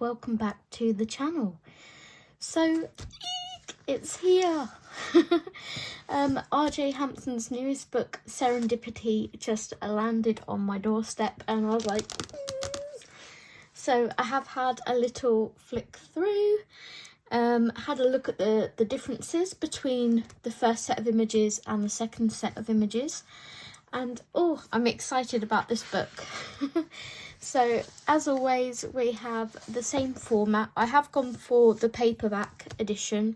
welcome back to the channel. So it's here. RJ Hampson's newest book, Serendipity, just landed on my doorstep and I was like, So I have had a little flick through, had a look at the differences between the first set of images and the second set of images, and I'm excited about this book. So as always, we have the same format. I have gone for the paperback edition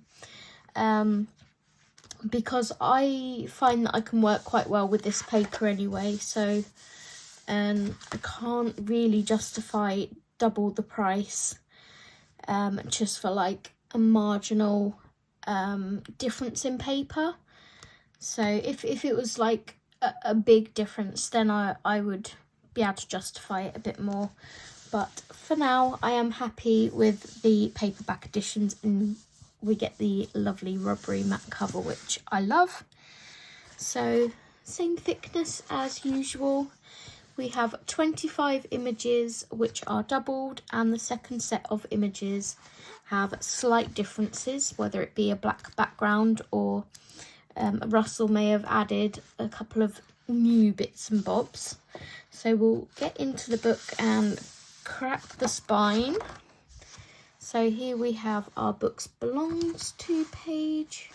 because I find that I can work quite well with this paper anyway, so I can't really justify double the price just for like a marginal difference in paper. So if it was like a big difference, then I would be able to justify it a bit more, but for now I am happy with the paperback editions, and we get the lovely rubbery matte cover, which I love. So same thickness as usual. We have 25 images which are doubled, and the second set of images have slight differences, whether it be a black background or Russell may have added a couple of new bits and bobs. So we'll get into the book and crack the spine. So here we have our book's belongs to page.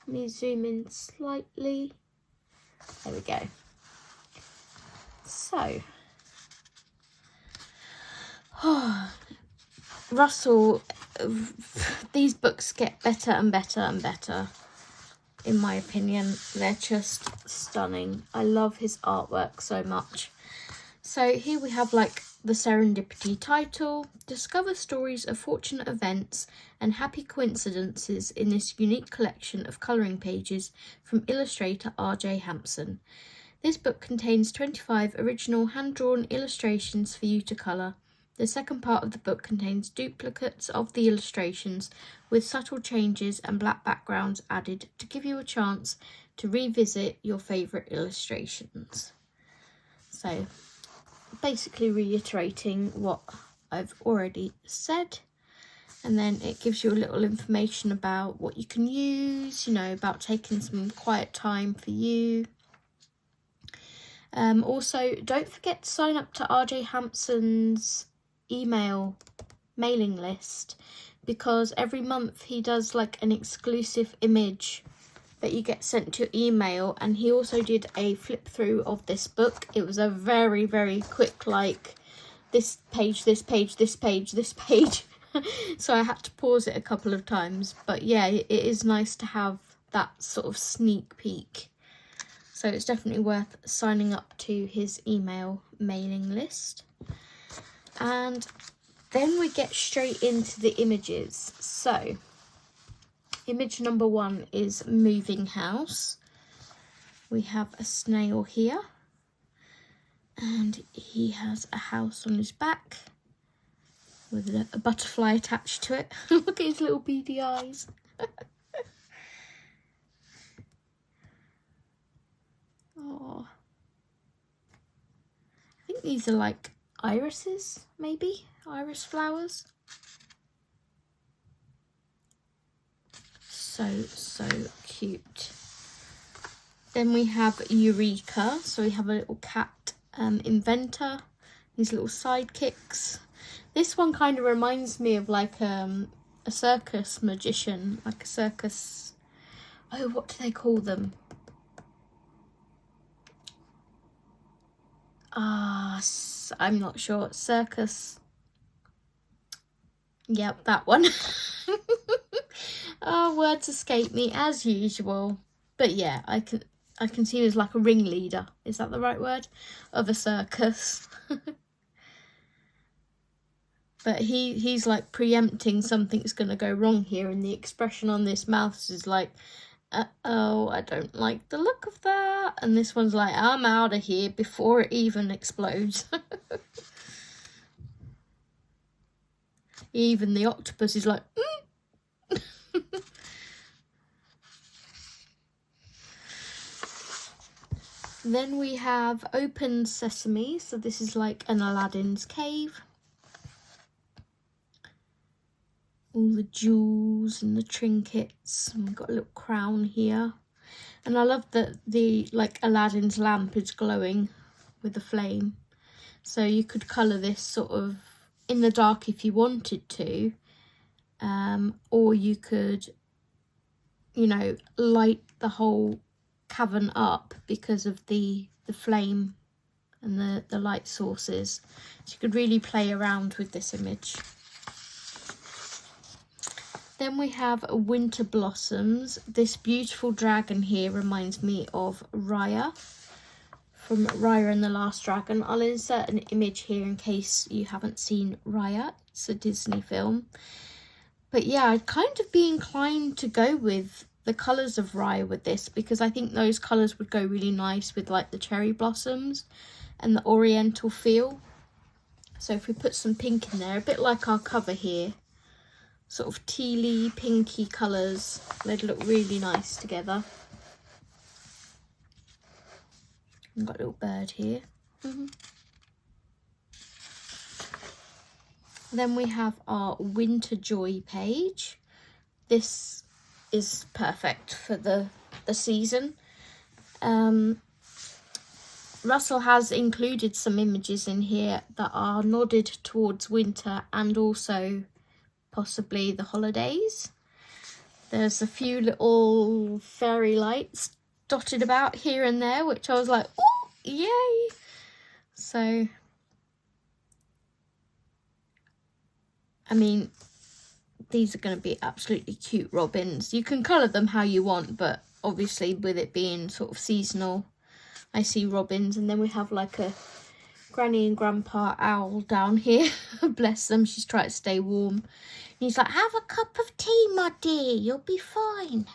Let me zoom in slightly. There we go. So, Russell, these books get better and better and better, in my opinion. They're just stunning. I love his artwork so much. So here we have like the Serendipity title. Discover stories of fortunate events and happy coincidences in this unique collection of colouring pages from illustrator RJ Hampson. This book contains 25 original hand-drawn illustrations for you to colour. The second part of the book contains duplicates of the illustrations with subtle changes and black backgrounds added to give you a chance to revisit your favourite illustrations. So, basically reiterating what I've already said. And then it gives you a little information about what you can use, you know, about taking some quiet time for you. Also, don't forget to sign up to RJ Hampson's mailing list, because every month he does like an exclusive image that you get sent to your email, and he also did a flip through of this book. It was a very, very quick, like this page, this page, this page, this page. So I had to pause it a couple of times, but yeah, it is nice to have that sort of sneak peek. So it's definitely worth signing up to his email mailing list. And then we get straight into the images. So image number 1 is moving house. We have a snail here, and he has a house on his back with a butterfly attached to it. Look at his little beady eyes. Oh, I think these are like irises, maybe iris flowers. So cute. Then we have Eureka. So we have a little cat inventor, these little sidekicks. This one kind of reminds me of like a circus magician, like a circus, what do they call them? I'm not sure. Circus. Yep, that one. Words escape me as usual. But yeah, I can see him as like a ringleader. Is that the right word? Of a circus. But he's like preempting something's going to go wrong here, and the expression on this mouth is like, uh-oh, I don't like the look of that. And this one's like, I'm out of here before it even explodes. Even the octopus is like, Then we have Open Sesame. So this is like an Aladdin's cave. all the jewels and the trinkets. And we've got a little crown here. And I love that the like Aladdin's lamp is glowing with the flame. So you could colour this sort of in the dark if you wanted to. Or you could, you know, light the whole cavern up because of the flame and the light sources. So you could really play around with this image. Then we have Winter Blossoms. This beautiful dragon here reminds me of Raya from Raya and the Last Dragon. I'll insert an image here in case you haven't seen Raya. It's a Disney film. But yeah, I'd kind of be inclined to go with the colours of Raya with this, because I think those colours would go really nice with like the cherry blossoms and the oriental feel. So if we put some pink in there, a bit like our cover here, sort of tealy, pinky colours, they'd look really nice together. I've got a little bird here. Then we have our Winter Joy page. This is perfect for the season. Russell has included some images in here that are nodded towards winter and also possibly the holidays. There's a few little fairy lights dotted about here and there, which I was like, oh, yay! So, I mean, these are going to be absolutely cute robins. You can colour them how you want, but obviously with it being sort of seasonal, I see robins. And then we have like a Granny and Grandpa owl down here. Bless them, she's trying to stay warm. And he's like, have a cup of tea, my dear, you'll be fine.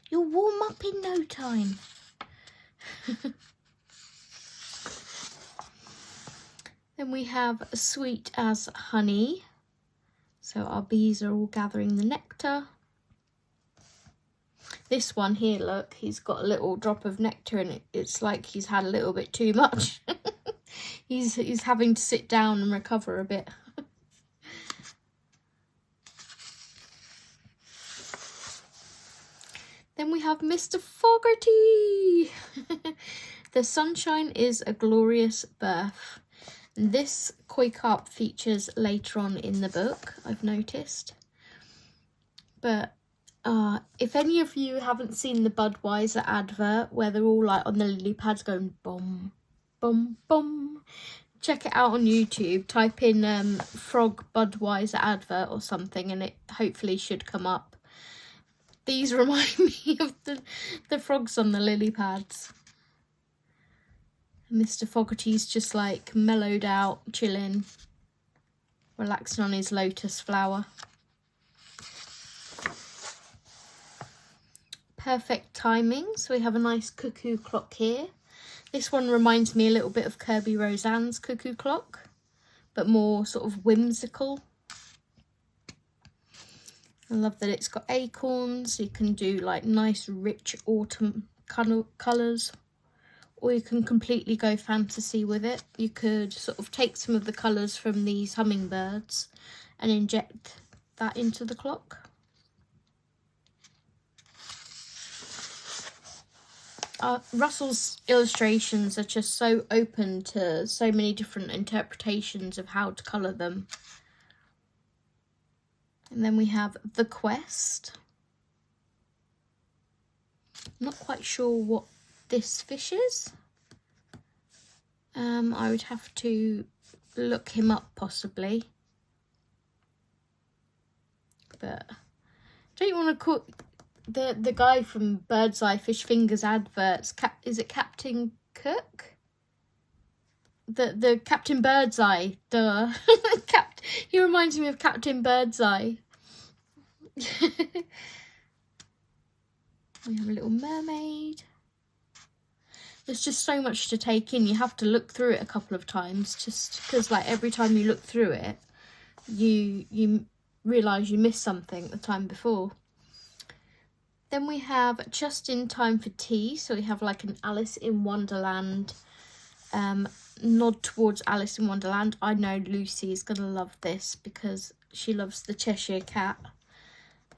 You'll warm up in no time. Then we have Sweet as Honey. So our bees are all gathering the nectar. This one here, look, he's got a little drop of nectar in it. It's like he's had a little bit too much. He's having to sit down and recover a bit. Then we have Mr. Fogarty. The sunshine is a glorious birth. This koi carp features later on in the book, I've noticed. But if any of you haven't seen the Budweiser advert where they're all like on the lily pads going bum, bum, bum, check it out on YouTube. Type in frog Budweiser advert or something and it hopefully should come up. These remind me of the frogs on the lily pads. Mr. Fogarty's just like mellowed out, chilling, relaxing on his lotus flower. Perfect timing. So we have a nice cuckoo clock here. This one reminds me a little bit of Kirby Roseanne's cuckoo clock, but more sort of whimsical. I love that it's got acorns. You can do like nice rich autumn colours. Or you can completely go fantasy with it. You could sort of take some of the colours from these hummingbirds and inject that into the clock. Russell's illustrations are just so open to so many different interpretations of how to colour them. And then we have The Quest. I'm not quite sure what this fish is. I would have to look him up possibly. But don't you want to call the guy from Bird's Eye Fish Fingers adverts? Is it Captain Cook? The Captain Birdseye, duh. He reminds me of Captain Birdseye. We have a little mermaid. There's just so much to take in. You have to look through it a couple of times, just because like every time you look through it, you realise you missed something the time before. Then we have Just in Time for Tea. So we have like an Alice in Wonderland nod towards Alice in Wonderland. I know Lucy is going to love this because she loves the Cheshire Cat.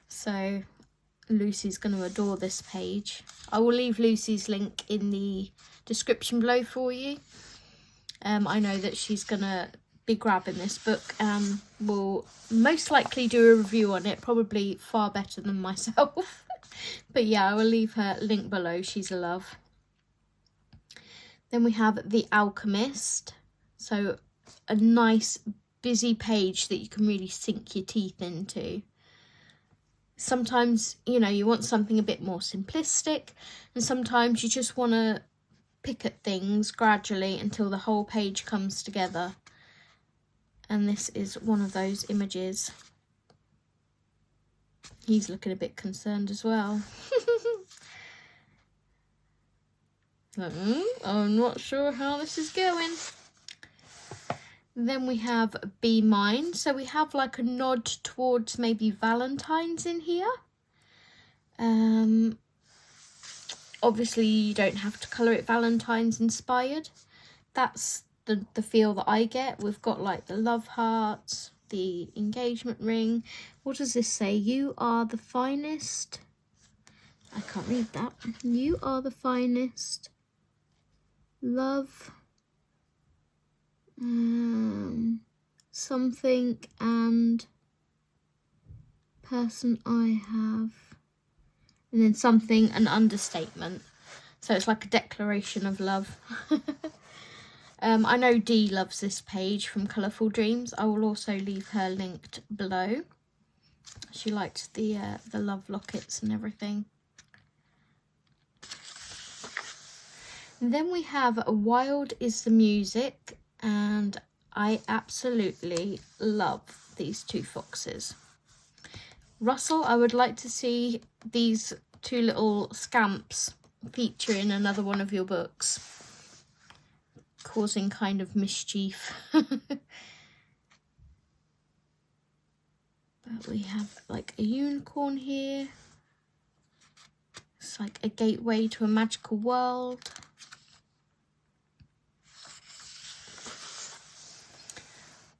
So Lucy's going to adore this page. I will leave Lucy's link in the description below for you. I know that she's going to be grabbing this book and will most likely do a review on it, probably far better than myself. But yeah, I will leave her link below. She's a love. Then we have The Alchemist. So a nice busy page that you can really sink your teeth into. Sometimes, you know, you want something a bit more simplistic, and sometimes you just want to pick at things gradually until the whole page comes together. And this is one of those images. He's looking a bit concerned as well. I'm not sure how this is going. Then we have Be Mine. So we have like a nod towards maybe Valentine's in here. Obviously you don't have to colour it Valentine's inspired. That's the feel that I get. We've got like the love hearts, the engagement ring. What does this say? You are the finest. I can't read that. You are the finest. Love. Something and person I have. And then something, an understatement. So it's like a declaration of love. I know Dee loves this page from Colourful Dreams. I will also leave her linked below. She liked the love lockets and everything. And then we have Wild is the Music, and I absolutely love these two foxes. Russell, I would like to see these two little scamps feature in another one of your books, causing kind of mischief. But we have like a unicorn here. It's like a gateway to a magical world.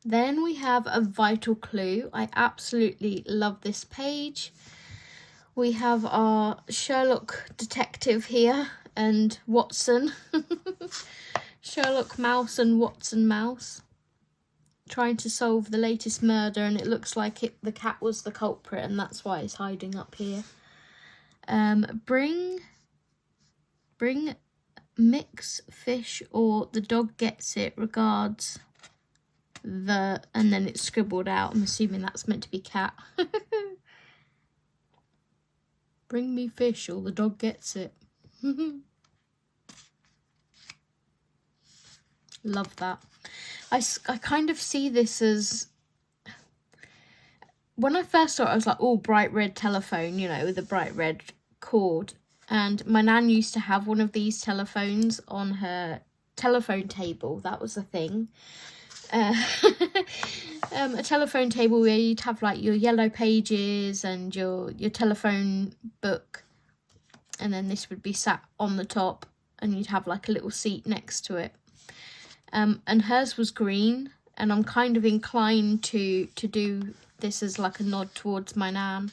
Then we have A Vital Clue. I absolutely love this page. We have our Sherlock detective here and Watson. Sherlock Mouse and Watson Mouse. Trying to solve the latest murder, and it looks like the cat was the culprit, and that's why it's hiding up here. Bring mix fish or the dog gets it, regards the, and then it's scribbled out. I'm assuming that's meant to be cat. Bring me fish or the dog gets it. Love that. I kind of see this as, when I first saw it, I was like, oh, bright red telephone, you know, with a bright red cord. And my nan used to have one of these telephones on her telephone table. That was the thing. A telephone table where you'd have like your yellow pages and your telephone book, and then this would be sat on the top, and you'd have like a little seat next to it. And hers was green, and I'm kind of inclined to do this as like a nod towards my nan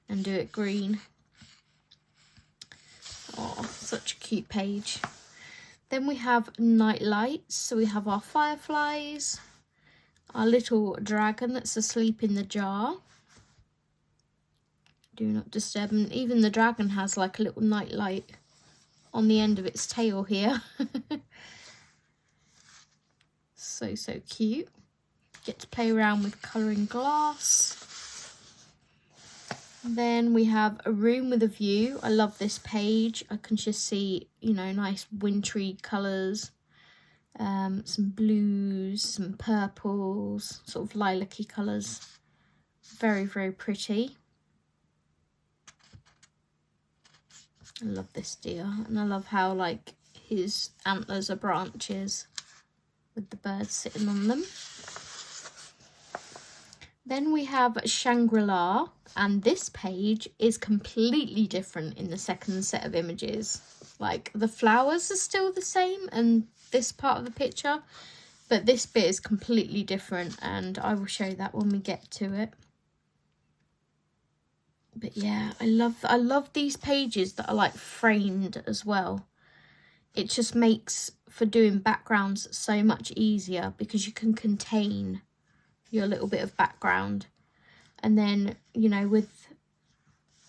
and do it green. Oh, such a cute page. Then we have Night Lights. So we have our fireflies, our little dragon that's asleep in the jar. Do not disturb. And even the dragon has like a little night light on the end of its tail here. So cute. Get to play around with colouring glass. Then we have A Room with a View. I love this page. I can just see, you know, nice wintry colours. Some blues, some purples, sort of lilac-y colours. Very, very pretty. I love this deer. And I love how, like, his antlers are branches with the birds sitting on them. Then we have Shangri-La, and this page is completely different in the second set of images. Like, the flowers are still the same and this part of the picture, but this bit is completely different, and I will show that when we get to it. But yeah, I love these pages that are like framed as well. It just makes for doing backgrounds so much easier because you can contain your little bit of background. And then, you know, with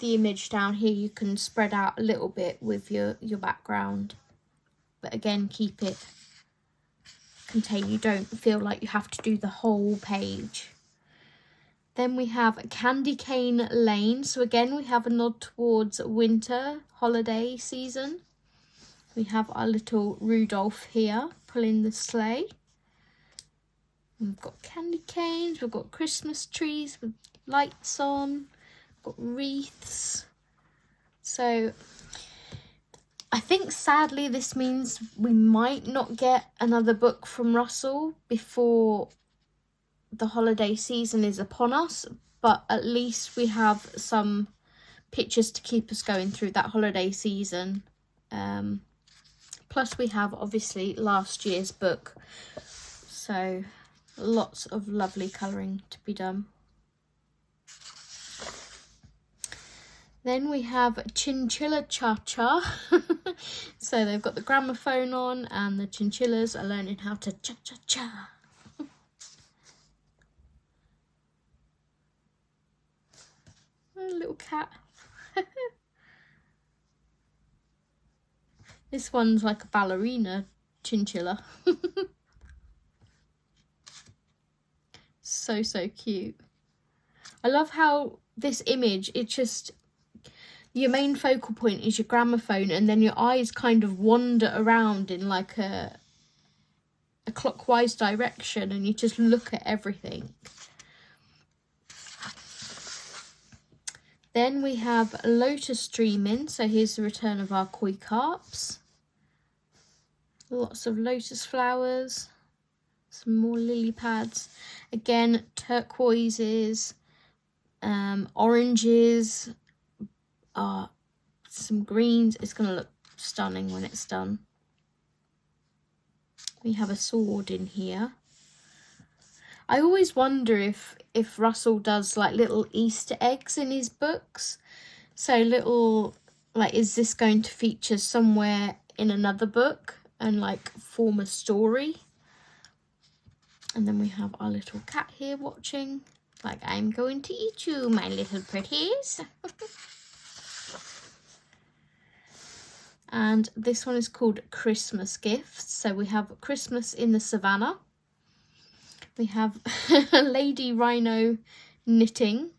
the image down here, you can spread out a little bit with your background. But again, keep it contained. You don't feel like you have to do the whole page. Then we have Candy Cane Lane. So again, we have a nod towards winter holiday season. We have our little Rudolph here pulling the sleigh. We've got candy canes, we've got Christmas trees with lights on, got wreaths. So I think sadly this means we might not get another book from Russell before the holiday season is upon us, but at least we have some pictures to keep us going through that holiday season. Plus we have obviously last year's book, so lots of lovely colouring to be done. Then we have Chinchilla Cha-Cha. So they've got the gramophone on and the chinchillas are learning how to cha-cha-cha. A little cat. This one's like a ballerina chinchilla. So cute. I love how this image, it's just your main focal point is your gramophone, and then your eyes kind of wander around in like a clockwise direction, and you just look at everything. Then we have Lotus Dreaming. So here's the return of our koi carps. Lots of lotus flowers. Some more lily pads. Again, turquoises, oranges, some greens. It's going to look stunning when it's done. We have a sword in here. I always wonder if Russell does like little Easter eggs in his books. So little, like, is this going to feature somewhere in another book and like form a story? And then we have our little cat here watching. Like, I'm going to eat you, my little pretties. And this one is called Christmas Gifts. So we have Christmas in the Savannah. We have Lady Rhino knitting.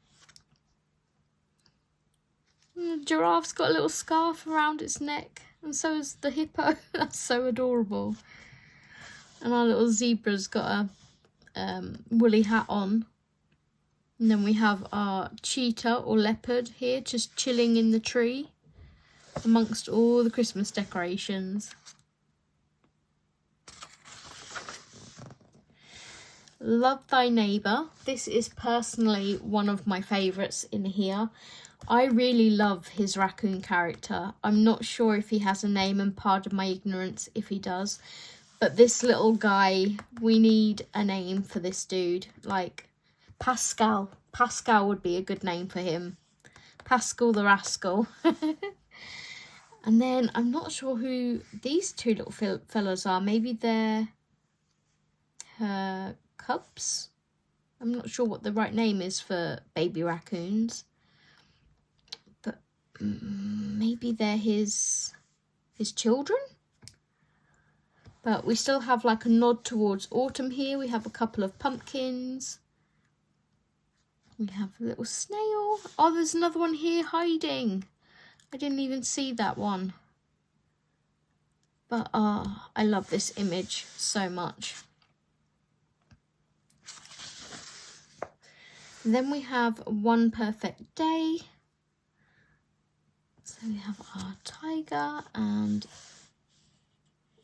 The giraffe's got a little scarf around its neck. And so is the hippo. That's so adorable. And our little zebra's got a woolly hat on. And then we have our cheetah or leopard here just chilling in the tree amongst all the Christmas decorations. Love Thy Neighbour. This is personally one of my favourites in here. I really love his raccoon character. I'm not sure if he has a name, and pardon my ignorance if he does. But this little guy, we need a name for this dude. Like Pascal. Pascal would be a good name for him. Pascal the Rascal. And then I'm not sure who these two little fellas are. Maybe they're her cubs. I'm not sure what the right name is for baby raccoons. But maybe they're his children? But we still have like a nod towards autumn here. We have a couple of pumpkins. We have a little snail. Oh, there's another one here hiding. I didn't even see that one. But I love this image so much. Then we have One Perfect Day. So we have our tiger, and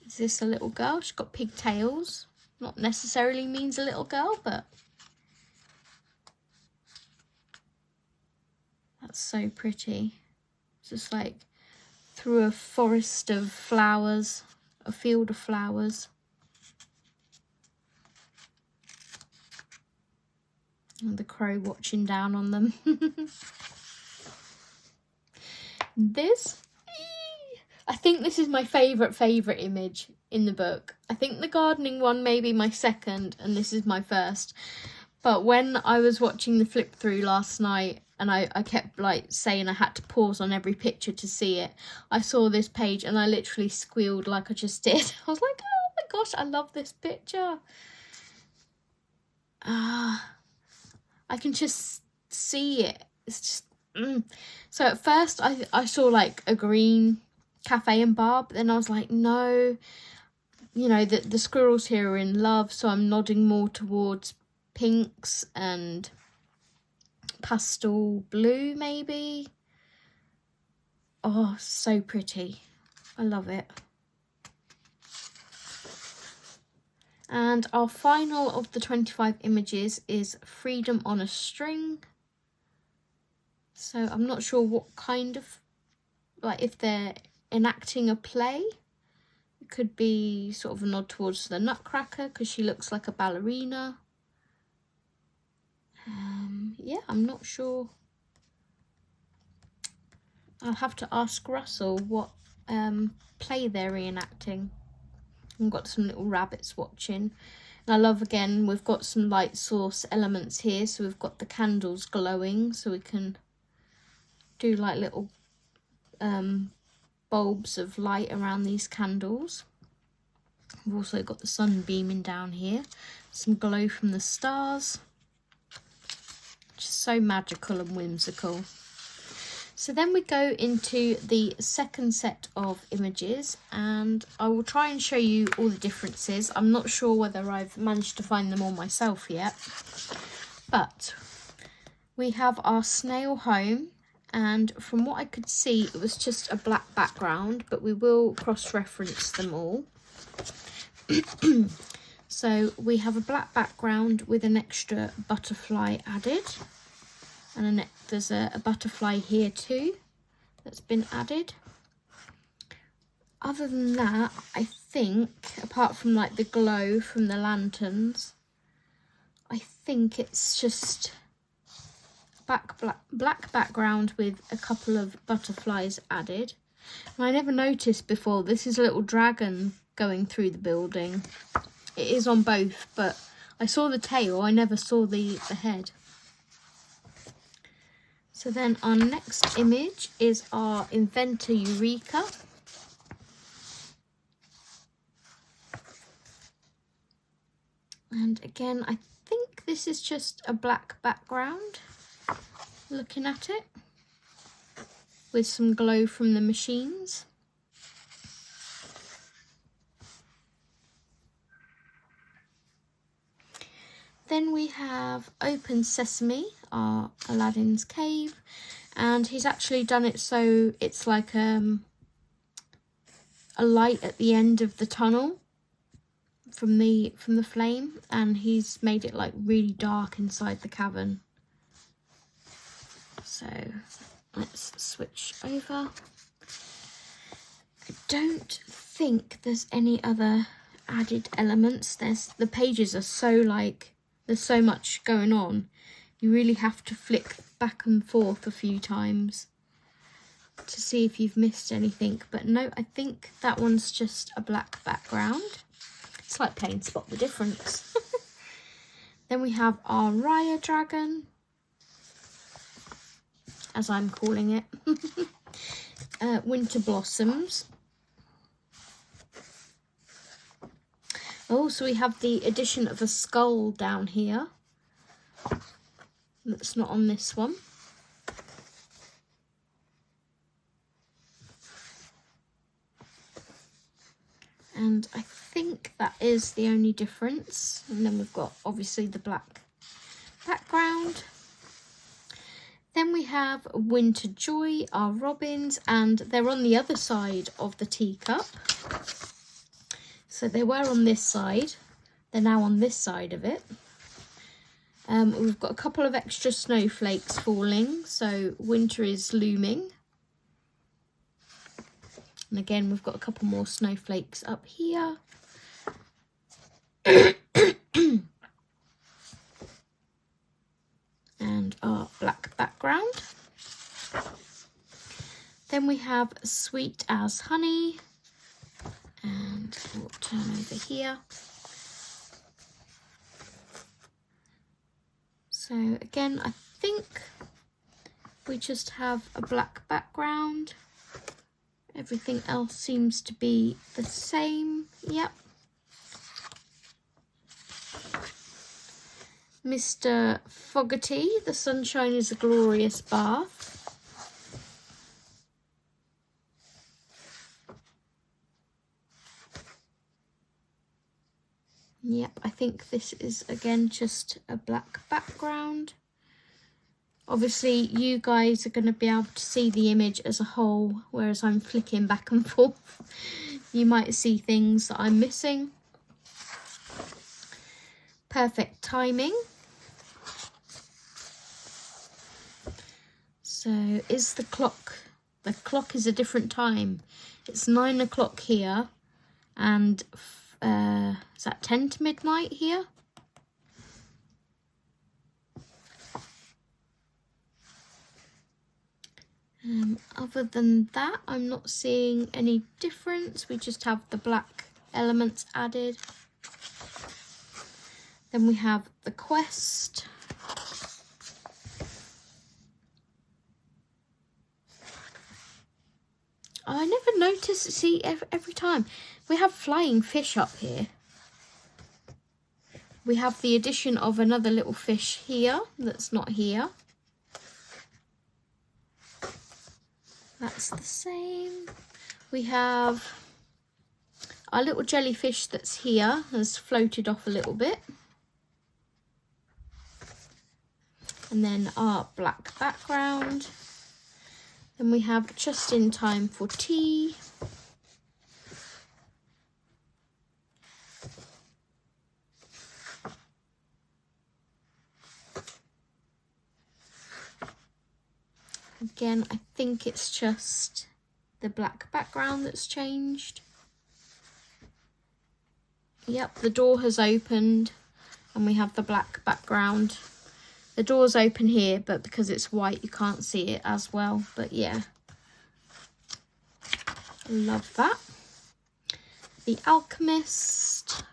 is this a little girl? She's got pigtails. Not necessarily means a little girl, but that's so pretty. Just like through a forest of flowers, a field of flowers. And the crow watching down on them. this, I think this is my favourite image in the book. I think the gardening one may be my second and this is my first. But when I was watching the flip through last night and I kept like saying I had to pause on every picture to see it, I saw this page and I literally squealed like I just did. I was like, oh my gosh, I love this picture. I can just see it. It's just So at first I saw like a green cafe and bar, but then I was like, no, you know, the squirrels here are in love, so I'm nodding more towards pinks and pastel blue maybe. Oh, so pretty. I love it. And our final of the 25 images is Freedom on a String. So I'm not sure what kind of, like if they're enacting a play. It could be sort of a nod towards the Nutcracker because she looks like a ballerina. Yeah, I'm not sure. I'll have to ask Russell what play they're reenacting. We've got some little rabbits watching. And I love, again, we've got some light source elements here. So we've got the candles glowing, so we can do like little bulbs of light around these candles. We've also got the sun beaming down here. Some glow from the stars. Just so magical and whimsical. So then we go into the second set of images and I will try and show you all the differences. I'm not sure whether I've managed to find them all myself yet, but we have our snail home, and from what I could see it was just a black background, but we will cross-reference them all. So we have a black background with an extra butterfly added. And there's a butterfly here too that's been added. Other than that, I think, apart from like the glow from the lanterns, I think it's just black background with a couple of butterflies added. And I never noticed before, this is a little dragon going through the building. It is on both, but I saw the tail, I never saw the head. So then our next image is our Inventor Eureka. And again, I think this is just a black background, looking at it, with some glow from the machines. Then we have Open Sesame, our Aladdin's cave, and he's actually done it so it's like a light at the end of the tunnel from the flame, and he's made it like really dark inside the cavern. So let's switch over. I don't think there's any other added elements. The pages are so like, there's so much going on. You really have to flick back and forth a few times to see if you've missed anything. But no, I think that one's just a black background. It's like playing Spot the Difference. Then we have our Raya dragon, as I'm calling it. Winter blossoms. Oh, so we have the addition of a skull down here. That's not on this one. And I think that is the only difference. And then we've got obviously the black background. Then we have Winter Joy, our robins, and they're on the other side of the teacup. So they were on this side, they're now on this side of it. We've got a couple of extra snowflakes falling, so winter is looming. And again, we've got a couple more snowflakes up here. And our black background. Then we have Sweet as Honey, and we'll turn over here. So again, I think we just have a black background. Everything else seems to be the same. Yep. Mr. Fogarty, The Sunshine is a Glorious Bath. Yep, I think this is again just a black background. Obviously, you guys are going to be able to see the image as a whole, whereas I'm flicking back and forth. You might see things that I'm missing. Perfect Timing. So is the clock is a different time. It's 9 o'clock here, and is that 10 to midnight here? Other than that, I'm not seeing any difference. We just have the black elements added. Then we have the quest. I never notice, see, every time. We have flying fish up here. We have the addition of another little fish here that's not here. That's the same. We have our little jellyfish that's here has floated off a little bit. And then our black background. Then we have Just in Time for Tea. Again, I think it's just the black background that's changed. Yep, the door has opened and we have the black background. The door's open here, but because it's white, you can't see it as well. But yeah, love that. The Alchemist.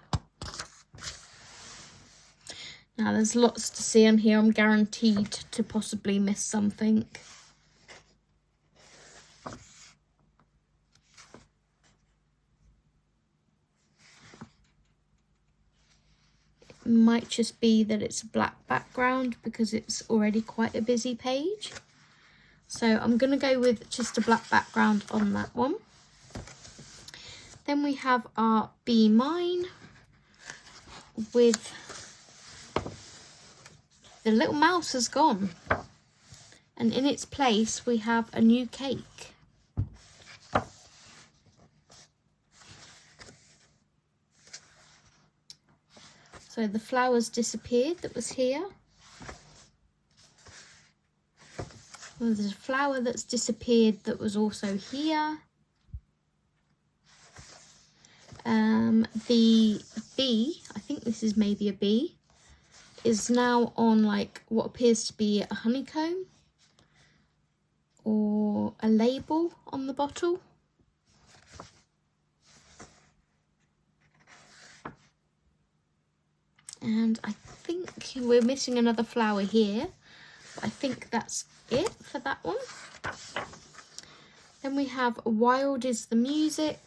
Now, there's lots to see on here. I'm guaranteed to possibly miss something. Might just be that it's a black background because it's already quite a busy page. So I'm going to go with just a black background on that one. Then we have our Be Mine with the little mouse has gone. And in its place we have a new cake. So the flowers disappeared that was here. Well, there's a flower that's disappeared that was also here. The bee, I think this is maybe a bee, is now on like what appears to be a honeycomb or a label on the bottle. And I think we're missing another flower here. I think that's it for that one. Then we have Wild is the Music.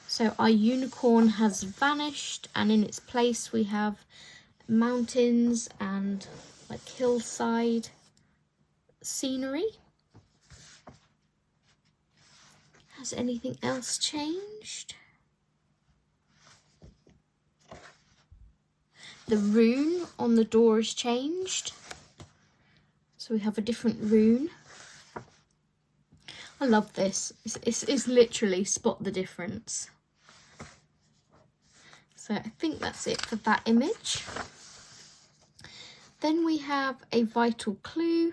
So our unicorn has vanished, and in its place we have mountains and like hillside scenery. Has anything else changed? The rune on the door has changed. So we have a different rune. I love this. It's literally spot the difference. So I think that's it for that image. Then we have a vital clue.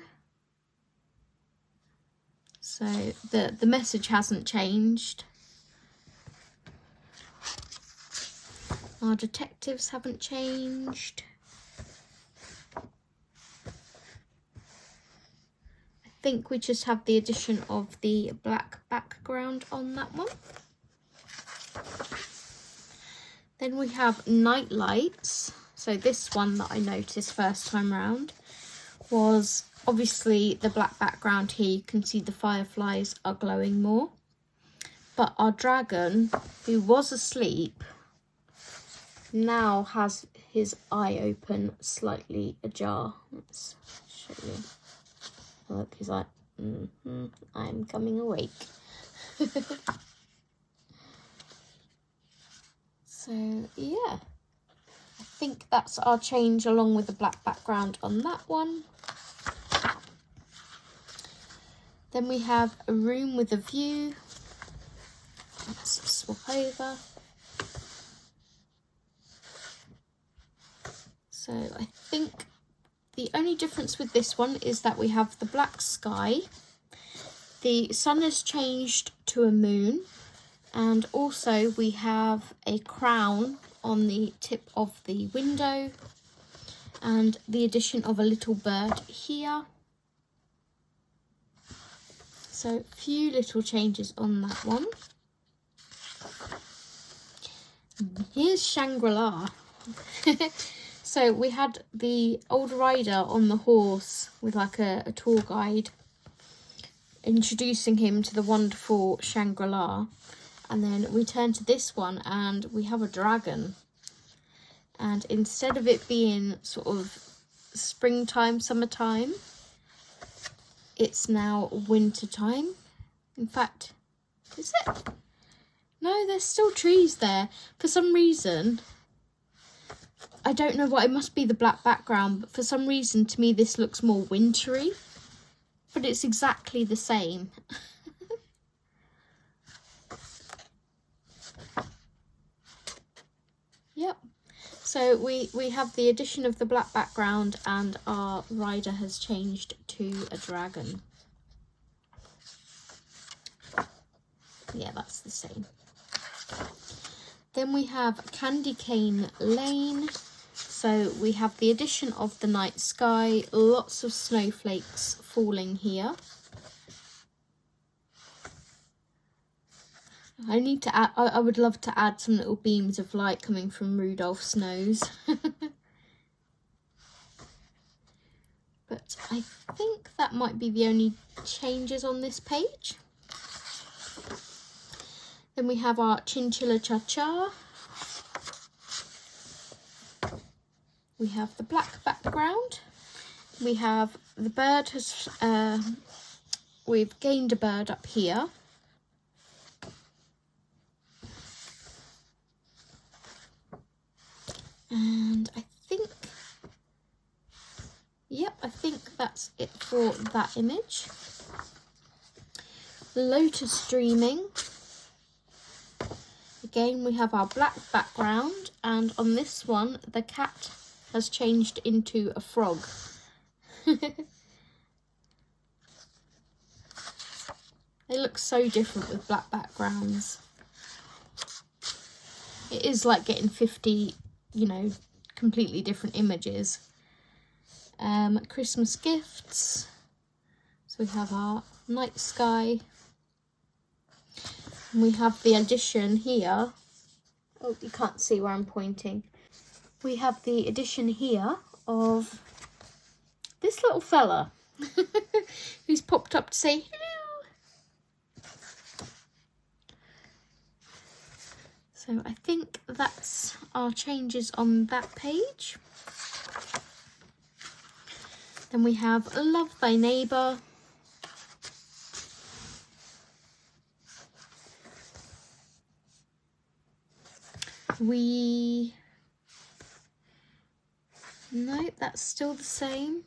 So the message hasn't changed. Our detectives haven't changed. I think we just have the addition of the black background on that one. Then we have night lights. So this one that I noticed first time round was obviously the black background here. You can see the fireflies are glowing more. But our dragon, who was asleep, now has his eye open, slightly ajar. Let's show you. Look, he's like, I'm coming awake. So, yeah. I think that's our change along with the black background on that one. Then we have a room with a view. Let's swap over. So I think the only difference with this one is that we have the black sky. The sun has changed to a moon. And also we have a crown on the tip of the window. And the addition of a little bird here. So a few little changes on that one. Here's Shangri-La. So we had the old rider on the horse with like a tour guide introducing him to the wonderful Shangri-La. And then we turn to this one and we have a dragon. And instead of it being sort of springtime, summertime, it's now winter time. In fact, is it? No, there's still trees there. For some reason, I don't know what, it must be the black background, but for some reason to me this looks more wintry. But it's exactly the same. Yep. So we have the addition of the black background and our rider has changed to a dragon. Yeah, that's the same. Then we have Candy Cane Lane. So we have the addition of the night sky, lots of snowflakes falling here. I need to add, I would love to add some little beams of light coming from Rudolph's nose. But I think that might be the only changes on this page. Then we have our Chinchilla Cha-Cha. We have the black background. We have the bird has, we've gained a bird up here. And I think, yep, I think that's it for that image. Lotus Dreaming. Again, we have our black background, and on this one, the cat has changed into a frog. They look so different with black backgrounds. It is like getting 50, you know, completely different images. Christmas gifts. So we have our night sky. And we have the addition here. Oh, you can't see where I'm pointing. We have the addition here of this little fella who's popped up to say hello. So I think that's our changes on that page. Then we have Love Thy Neighbour. No, that's still the same.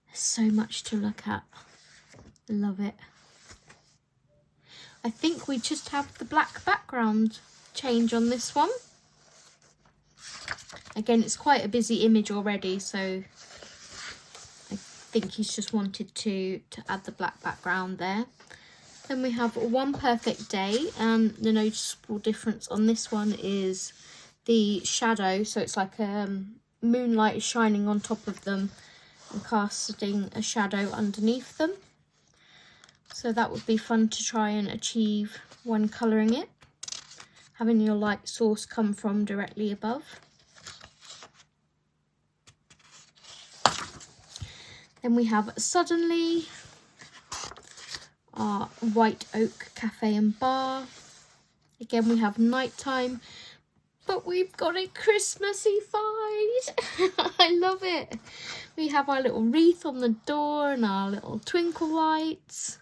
There's so much to look at. Love it. I think we just have the black background change on this one. Again, it's quite a busy image already, so I think he's just wanted to add the black background there. Then we have One Perfect Day, and the noticeable difference on this one is the shadow. So it's like moonlight is shining on top of them, and casting a shadow underneath them. So that would be fun to try and achieve when colouring it, having your light source come from directly above. Then we have Suddenly, our White Oak Cafe and Bar. Again, we have Nighttime, but we've got a Christmassy vibe. I love it. We have our little wreath on the door and our little twinkle lights.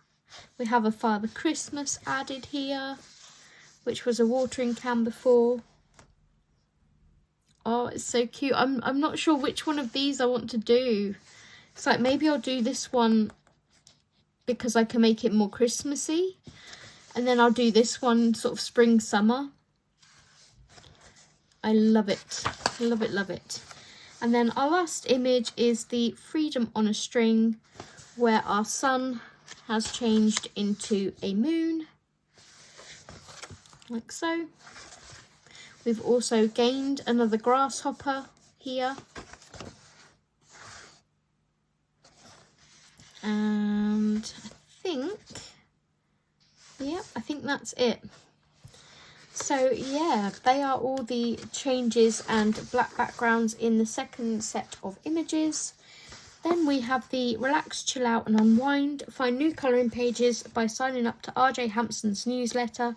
We have a Father Christmas added here, which was a watering can before. Oh, it's so cute. I'm not sure which one of these I want to do. It's like maybe I'll do this one because I can make it more Christmassy, and then I'll do this one sort of spring summer. I love it, love it, love it. And then our last image is the Freedom on a String, where our sun has changed into a moon, like so. We've also gained another grasshopper here. And I think that's it. So yeah, they are all the changes and black backgrounds in the second set of images. Then we have the Relax, Chill Out and Unwind. Find new colouring pages by signing up to RJ Hampson's newsletter.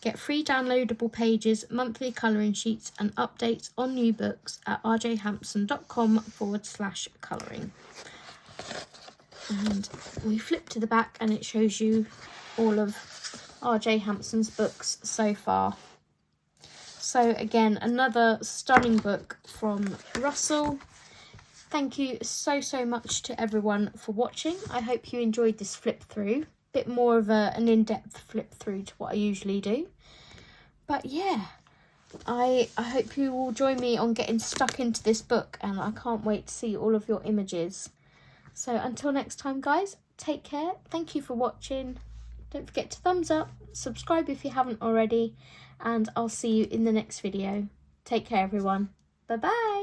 Get free downloadable pages, monthly colouring sheets and updates on new books at rjhampson.com/colouring. And we flip to the back and it shows you all of RJ Hampson's books so far. So again, another stunning book from Russell. Thank you so much to everyone for watching. I hope you enjoyed this flip through. Bit more of an in-depth flip through to what I usually do. But yeah, I hope you will join me on getting stuck into this book, and I can't wait to see all of your images. So until next time guys, take care. Thank you for watching. Don't forget to thumbs up, subscribe if you haven't already, and I'll see you in the next video. Take care everyone. Bye bye.